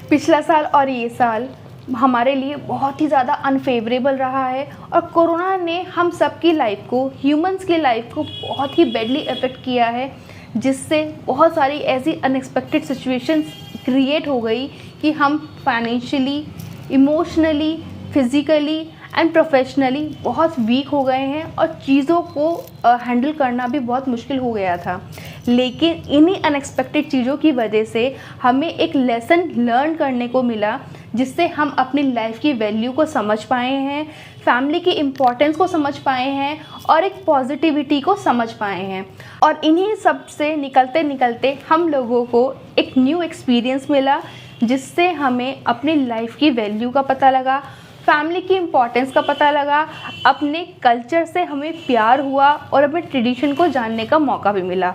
पिछला साल और ये साल हमारे लिए बहुत ही ज़्यादा अनफेवरेबल रहा है और कोरोना ने हम सबकी लाइफ को, ह्यूमंस की लाइफ को बहुत ही बैडली अफेक्ट किया है, जिससे बहुत सारी ऐसी अनएक्सपेक्टेड सिचुएशंस क्रिएट हो गई कि हम financially, emotionally, physically and professionally बहुत वीक हो गए हैं और चीज़ों को हैंडल करना भी बहुत मुश्किल हो गया था। लेकिन इन्हीं अनएक्सपेक्टेड चीज़ों की वजह से हमें एक लेसन लर्न करने को मिला, जिससे हम अपनी लाइफ की वैल्यू को समझ पाए हैं, फैमिली की इम्पोर्टेंस को समझ पाए हैं और एक पॉजिटिविटी को समझ पाए हैं। और इन्हीं सब से निकलते निकलते हम लोगों को एक न्यू एक्सपीरियंस मिला, जिससे हमें अपनी लाइफ की वैल्यू का पता लगा, फैमिली की इम्पोर्टेंस का पता लगा, अपने कल्चर से हमें प्यार हुआ और अपने ट्रेडिशन को जानने का मौका भी मिला।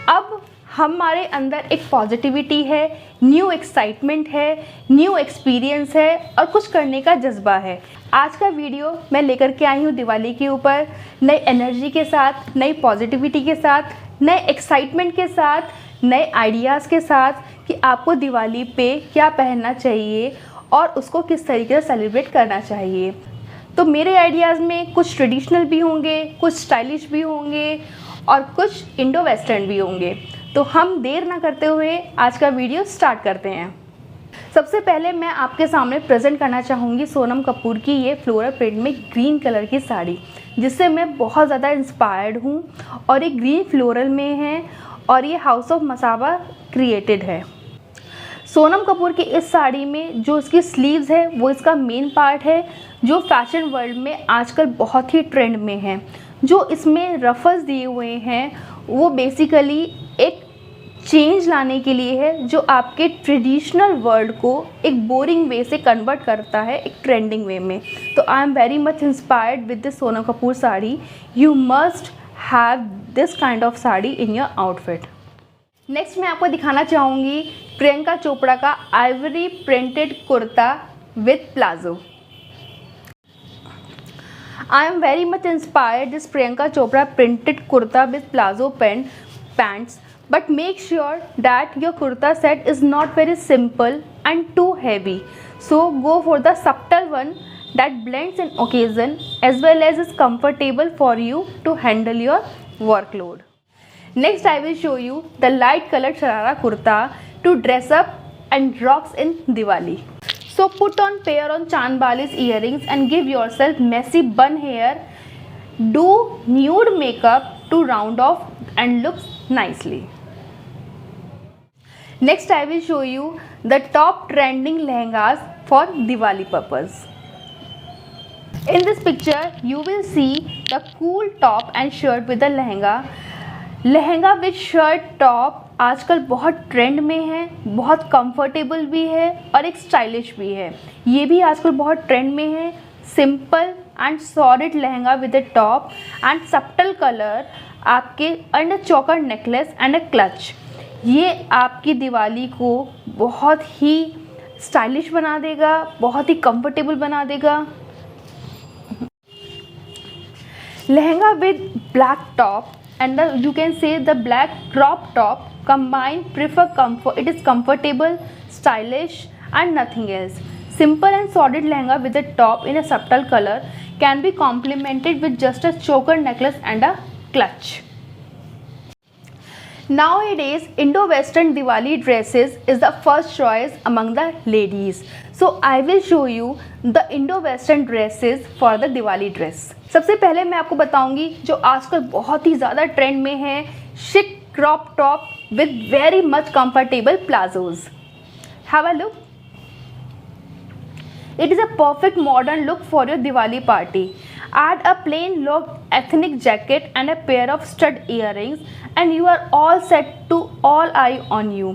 अब हमारे अंदर एक पॉजिटिविटी है, न्यू एक्साइटमेंट है, न्यू एक्सपीरियंस है और कुछ करने का जज्बा है। आज का वीडियो मैं लेकर के आई हूँ दिवाली के ऊपर, नई एनर्जी के साथ, नई पॉजिटिविटी के साथ, नए एक्साइटमेंट के साथ, नए आइडियाज़ के साथ कि आपको दिवाली पे क्या पहनना चाहिए और उसको किस तरीके से सेलिब्रेट करना चाहिए। तो मेरे आइडियाज़ में कुछ ट्रेडिशनल भी होंगे, कुछ स्टाइलिश भी होंगे और कुछ इंडो वेस्टर्न भी होंगे। तो हम देर ना करते हुए आज का वीडियो स्टार्ट करते हैं। सबसे पहले मैं आपके सामने प्रेजेंट करना चाहूँगी सोनम कपूर की ये फ्लोरल प्रिंट में ग्रीन कलर की साड़ी, जिससे मैं बहुत ज़्यादा इंस्पायर्ड हूँ और ये ग्रीन फ्लोरल में है और ये हाउस ऑफ मसाबा क्रिएटेड है। सोनम कपूर की इस साड़ी में जो इसकी स्लीव्स है वो इसका मेन पार्ट है, जो फैशन वर्ल्ड में आजकल बहुत ही ट्रेंड में है। जो इसमें रफल्स दिए हुए हैं वो बेसिकली एक चेंज लाने के लिए है, जो आपके ट्रेडिशनल वर्ल्ड को एक बोरिंग वे से कन्वर्ट करता है एक ट्रेंडिंग वे में। तो I am very much inspired with this Sonam Kapoor sari. You must have this kind of sari in your outfit. Next मैं आपको दिखाना चाहूँगी प्रियंका चोपड़ा का Ivory printed kurta with palazzo. I am very much inspired this Priyanka Chopra printed kurta with plazo pants, but make sure that your kurta set is not very simple and too heavy. So go for the subtle one that blends in occasion as well as is comfortable for you to handle your workload. Next I will show you the light colored sharara kurta to dress up and rocks in Diwali. So put on pair on Chandbali's earrings and give yourself messy bun hair. Do nude makeup to round off and looks nicely. Next I will show you the top trending lehengas for Diwali purpose. In this picture you will see the cool top and shirt with the lehenga with shirt top आजकल बहुत trend में है, बहुत comfortable भी है और एक stylish भी है। ये भी आजकल बहुत ट्रेंड में है। Simple and solid lehenga with a top and subtle colour आपके and choker necklace and a clutch. ये आपकी दिवाली को बहुत ही स्टाइलिश बना देगा, बहुत ही कंफर्टेबल बना देगा। Lehenga with black top and you can say the black crop top combined prefer comfort. It is comfortable, stylish and nothing else. Simple and solid lehenga with a top in a subtle color can be complemented with just a choker necklace and a clutch. Nowadays Indo-Western Diwali dresses is the first choice among the ladies. So I will show you the Indo-Western dresses for the Diwali dress. सबसे पहले मैं आपको बताऊंगी जो आजकल बहुत ही ज़्यादा trend में है, शिक crop top with very much comfortable palazzos. Have a look. It is a perfect modern look for your Diwali party. Add a plain look ethnic jacket and a pair of stud earrings and you are all set to all eye on you.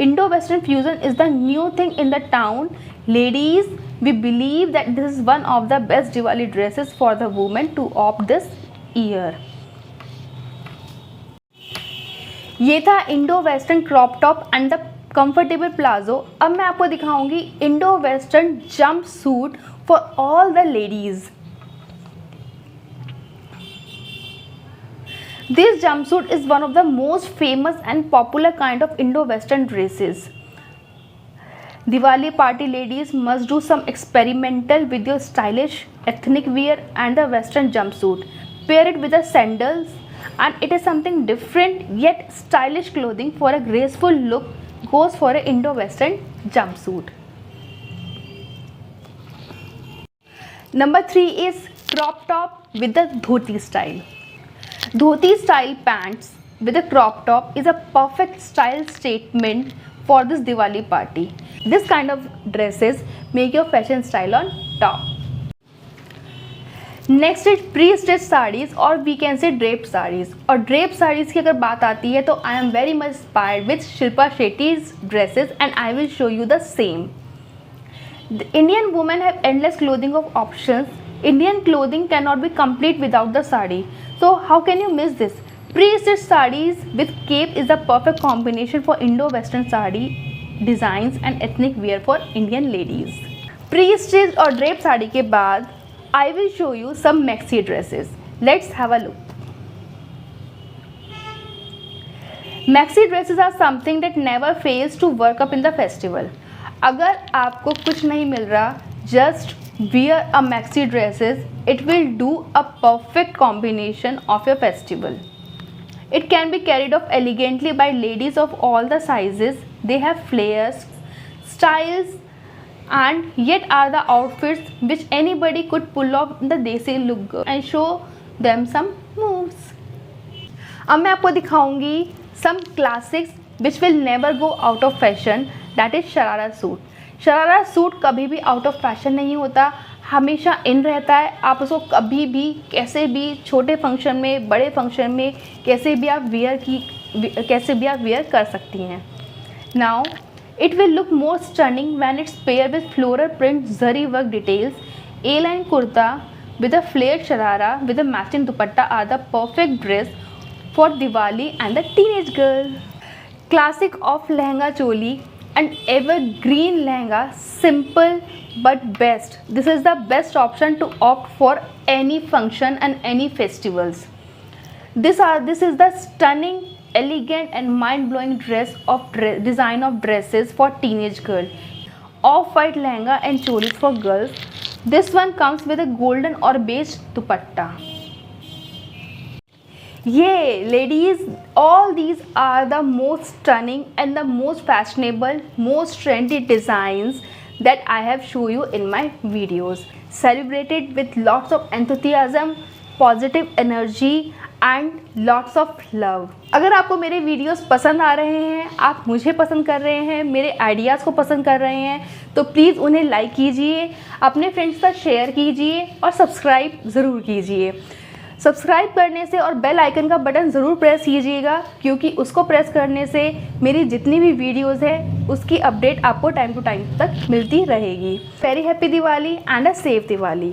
Indo-Western fusion is the new thing in the town. Ladies, we believe that this is one of the best Diwali dresses for the women to opt this year. ये था Indo western crop top and the comfortable palazzo. अब मैं आपको दिखाऊंगी Indo western jump suit for all the ladies. This jumpsuit is one of the most famous and popular kind of Indo-Western dresses. Diwali party ladies must do some experimental with your stylish ethnic wear and the western jumpsuit. Pair it with the sandals, and it is something different yet stylish clothing for a graceful look goes for an Indo-Western jumpsuit. Number 3 is crop top with the dhoti style. Dhoti style pants with a crop top is a perfect style statement for this Diwali party. This kind of dresses make your fashion style on top. Next is pre stitch saris और we can say drape saris. और drape saris की अगर बात आती है तो I am very much inspired with Shilpa Shetty's dresses and I will show you the same. The Indian women have endless clothing of options. Indian clothing cannot be complete without the sari. So how can you miss this? Pre-stitched sarees with cape is the perfect combination for Indo-Western sari designs and ethnic wear for Indian ladies. Pre-stitched और drape sari के बाद I will show you some maxi dresses. Let's have a look. Maxi dresses are something that never fails to work up in the festival. अगर आपको कुछ नहीं मिल रहा, just wear a maxi dresses. It will do a perfect combination of your festival. It can be carried off elegantly by ladies of all the sizes. They have flares, styles, and yet are the outfits which anybody could pull off the desi look and show them some moves. अब मैं आपको दिखाऊंगी some classics which will never go out of fashion. That is sharara suit. Sharara suit कभी भी out of fashion नहीं होता, हमेशा इन रहता है. आप उसको कभी भी कैसे भी छोटे फंक्शन में, बड़े फंक्शन में कैसे भी आप वेयर कर सकती हैं. Now it will look more stunning when it's paired with floral print zari work details. A-line kurta with a flared sharara with a matching dupatta are the perfect dress for Diwali and the teenage girl. Classic of lehenga choli and evergreen lehenga, simple but best. This is the best option to opt for any function and any festivals. This is the stunning, elegant and mind-blowing design of dresses for teenage girl. Off-white lehenga and cholis for girls. This one comes with a golden or beige dupatta. Yeah, ladies, all these are the most stunning and the most fashionable, most trendy designs that I have shown you in my videos. Celebrated with lots of enthusiasm, positive energy and lots of love. अगर आपको मेरे videos पसंद आ रहे हैं, आप मुझे पसंद कर रहे हैं, मेरे आइडियाज़ को पसंद कर रहे हैं, तो प्लीज़ उन्हें लाइक कीजिए, अपने फ्रेंड्स का शेयर कीजिए और सब्सक्राइब ज़रूर कीजिए. सब्सक्राइब करने से और बेल आइकन का बटन ज़रूर प्रेस कीजिएगा, क्योंकि उसको प्रेस करने से मेरी जितनी भी वीडियोस है उसकी अपडेट आपको टाइम टू टाइम तक मिलती रहेगी. Very happy Diwali and a safe Diwali.